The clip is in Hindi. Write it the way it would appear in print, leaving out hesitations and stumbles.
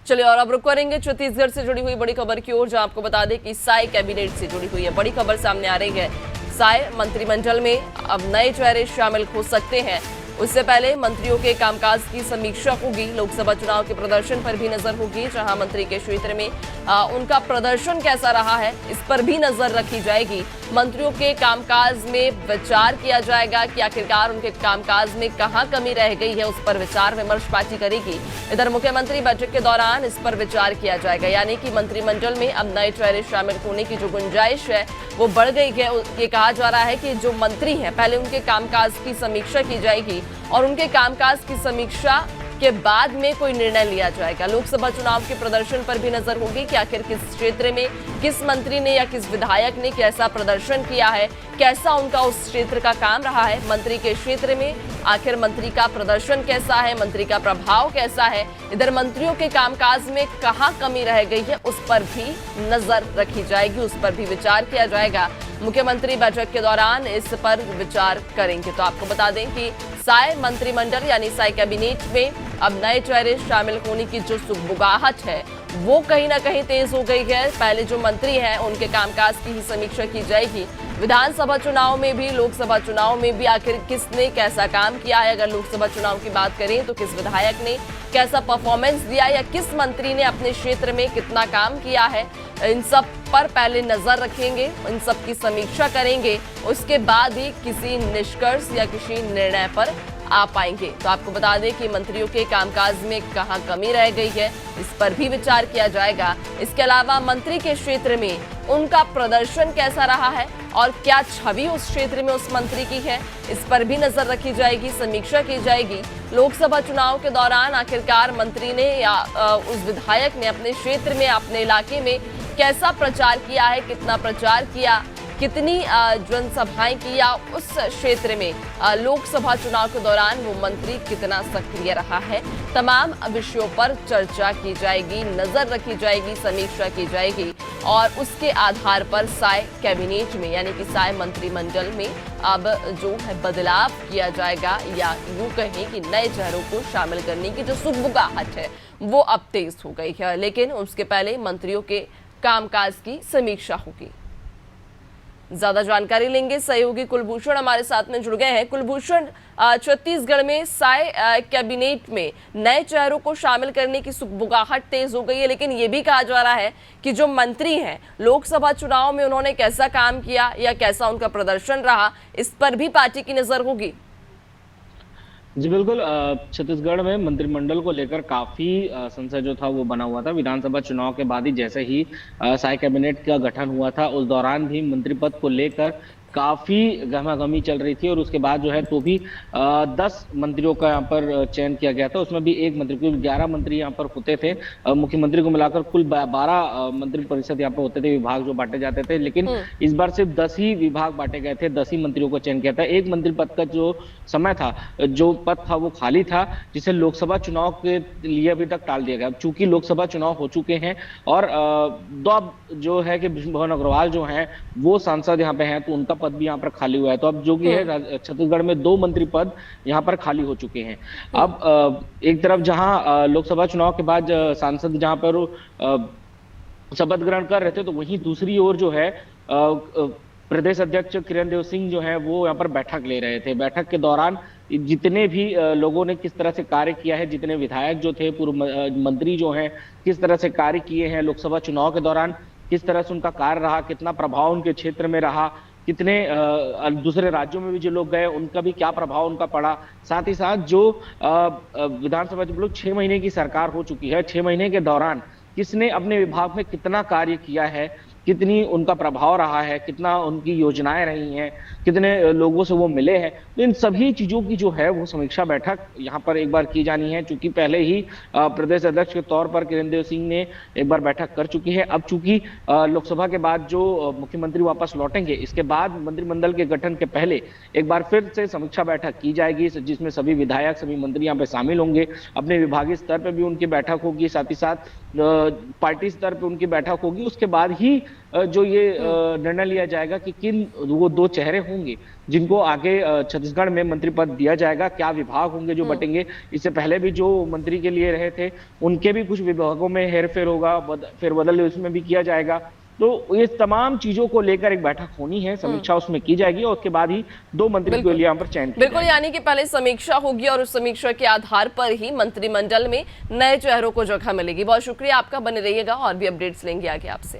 चलिए और अब रुक करेंगे छत्तीसगढ़ से जुड़ी हुई बड़ी खबर की ओर, जहां आपको बता दें कि साय कैबिनेट से जुड़ी हुई है बड़ी खबर सामने आ रही है। साय मंत्रिमंडल में अब नए चेहरे शामिल हो सकते हैं। उससे पहले मंत्रियों के कामकाज की समीक्षा होगी। लोकसभा चुनाव के प्रदर्शन पर भी नजर होगी, जहां मंत्री के क्षेत्र में उनका प्रदर्शन कैसा रहा है इस पर भी नजर रखी जाएगी। मंत्रियों के कामकाज में विचार किया जाएगा कि आखिरकार उनके कामकाज में कहां कमी रह गई है, उस पर विचार विमर्श पार्टी करेगी। इधर मुख्यमंत्री बैठक के दौरान इस पर विचार किया जाएगा, यानी कि मंत्रिमंडल में अब नए चेहरे शामिल होने की जो गुंजाइश है वो बढ़ गई है। ये कहा जा रहा है कि जो मंत्री हैं पहले उनके कामकाज की समीक्षा की जाएगी और उनके कामकाज की समीक्षा के बाद में कोई निर्णय लिया जाएगा। लोकसभा चुनाव के प्रदर्शन पर भी नजर होगी कि आखिर किस क्षेत्र में किस मंत्री ने या किस विधायक ने कैसा प्रदर्शन किया है, कैसा उनका उस क्षेत्र का काम रहा है। मंत्री के क्षेत्र में आखिर मंत्री का प्रदर्शन कैसा है, मंत्री का प्रभाव कैसा है, इधर मंत्रियों के कामकाज में कहां कमी रह गई है उस पर भी नजर रखी जाएगी, उस पर भी विचार किया जाएगा। मुख्यमंत्री बैठक के दौरान इस पर विचार करेंगे। तो आपको बता दें कि साय मंत्रिमंडल यानी साय कैबिनेट में अब नए चेहरे शामिल होने की जो सुगबुगाहट है वो कहीं ना कहीं तेज हो गई है। पहले जो मंत्री हैं उनके कामकाज की ही समीक्षा की जाएगी। विधानसभा चुनाव में भी, लोकसभा चुनाव में भी आखिर किसने कैसा काम किया है। अगर लोकसभा चुनाव की बात करें तो किस विधायक ने कैसा परफॉर्मेंस दिया या किस मंत्री ने अपने क्षेत्र में कितना काम किया है, इन सब पर पहले नजर रखेंगे, इन सब की समीक्षा करेंगे। उसके बाद ही किसी निष्कर्ष या किसी निर्णय पर आ पाएंगे। तो आपको बता दें कि मंत्रियों के कामकाज में कहां कमी रह गई है इस पर भी विचार किया जाएगा। इसके अलावा मंत्री के क्षेत्र में उनका प्रदर्शन कैसा रहा है और क्या छवि उस क्षेत्र में उस मंत्री की है, इस पर भी नजर रखी जाएगी, समीक्षा की जाएगी। लोकसभा चुनाव के दौरान आखिरकार मंत्री ने या उस विधायक ने अपने क्षेत्र में, अपने इलाके में कैसा प्रचार किया है, कितना प्रचार किया, कितनी जनसभाएं की, या उस क्षेत्र में लोकसभा चुनाव के दौरान वो मंत्री कितना सक्रिय रहा है। तमाम विषयों पर चर्चा की जाएगी, नजर रखी जाएगी, समीक्षा की जाएगी और उसके आधार पर साय कैबिनेट में यानी कि साय मंत्रिमंडल में अब जो है बदलाव किया जाएगा, या यूं कहें कि नए चेहरों को शामिल करने की जो सुगबुगाहट है वो अब तेज हो गई है। लेकिन उसके पहले मंत्रियों के कामकाज की समीक्षा होगी। ज्यादा जानकारी लेंगे, सहयोगी कुलभूषण हमारे साथ में जुड़ गए हैं। कुलभूषण, छत्तीसगढ़ में साय कैबिनेट में नए चेहरों को शामिल करने की सुगबुगाहट तेज हो गई है, लेकिन ये भी कहा जा रहा है कि जो मंत्री हैं लोकसभा चुनाव में उन्होंने कैसा काम किया या कैसा उनका प्रदर्शन रहा, इस पर भी पार्टी की नजर होगी। जी बिल्कुल, छत्तीसगढ़ में मंत्रिमंडल को लेकर काफी संशय जो था वो बना हुआ था। विधानसभा चुनाव के बाद ही जैसे ही साय कैबिनेट का गठन हुआ था उस दौरान भी मंत्री पद को लेकर काफी गहमागहमी चल रही थी और उसके बाद जो है तो भी 10 मंत्रियों का यहाँ पर चयन किया गया था। उसमें भी एक मंत्री, कुल 11 मंत्री यहाँ पर होते थे। मुख्यमंत्री को मिलाकर कुल 12 मंत्री परिषद यहाँ पर होते थे, विभाग जो बांटे जाते थे। लेकिन इस बार सिर्फ 10 ही विभाग बांटे गए थे, 10 ही मंत्रियों को चयन किया था। एक मंत्री पद का जो समय था, जो पद था वो खाली था, जिसे लोकसभा चुनाव के लिए अभी तक टाल दिया गया। चूंकि लोकसभा चुनाव हो चुके हैं और दो जो है कि भवन अग्रवाल जो है वो सांसद यहाँ पे हैं, तो उनका पद भी यहाँ पर खाली हुआ है। तो अब जो कि है छत्तीसगढ़ में 2 मंत्री पद यहाँ पर खाली हो चुके हैं। अब एक तरफ जहां लोकसभा चुनाव के बाद सांसद जहां पर शपथ ग्रहण कर रहे थे, तो वहीं दूसरी ओर जो है प्रदेश अध्यक्ष किरणदेव सिंह जो है वो यहाँ पर बैठक ले रहे थे। बैठक के दौरान जितने भी लोगों ने किस तरह से कार्य किया है, जितने विधायक जो थे, पूर्व मंत्री जो हैं किस तरह से कार्य किए हैं लोकसभा चुनाव के दौरान, किस तरह से उनका कार्य रहा, कितना प्रभाव उनके क्षेत्र में रहा, कितने दूसरे राज्यों में भी जो लोग गए उनका भी क्या प्रभाव उनका पड़ा। साथ ही साथ जो विधानसभा जब लोग 6 महीने की सरकार हो चुकी है, 6 महीने के दौरान किसने अपने विभाग में कितना कार्य किया है, कितनी उनका प्रभाव रहा है, कितना उनकी योजनाएं रही हैं, कितने लोगों से वो मिले हैं। तो इन सभी चीजों की जो है वो समीक्षा बैठक यहाँ पर एक बार की जानी है। चूंकि पहले ही प्रदेश अध्यक्ष के तौर पर किरणदेव सिंह ने एक बार बैठक कर चुकी है। अब चूंकि लोकसभा के बाद जो मुख्यमंत्री वापस लौटेंगे, इसके बाद मंत्रिमंडल के गठन के पहले एक बार फिर से समीक्षा बैठक की जाएगी, जिसमें सभी विधायक, सभी मंत्री यहाँ पे शामिल होंगे। अपने विभागीय स्तर पर भी उनकी बैठक होगी, साथ ही साथ पार्टी स्तर पर उनकी बैठक होगी। उसके बाद ही जो ये निर्णय लिया जाएगा कि किन वो 2 चेहरे होंगे जिनको आगे छत्तीसगढ़ में मंत्री पद दिया जाएगा, क्या विभाग होंगे जो बटेंगे। इससे पहले भी जो मंत्री के लिए रहे थे उनके भी कुछ विभागों में हेरफेर होगा, फेरबदल उसमें भी किया जाएगा। तो ये तमाम चीजों को लेकर एक बैठक होनी है, समीक्षा उसमें की जाएगी और उसके बाद ही 2 मंत्री के लिए यहाँ पर चयन किया बिल्कुल, जाएगा। यानी कि पहले समीक्षा होगी और उस समीक्षा के आधार पर ही मंत्रिमंडल में नए चेहरों को जगह मिलेगी। बहुत शुक्रिया आपका, बने रहिएगा और भी अपडेट्स लेंगे आगे आपसे।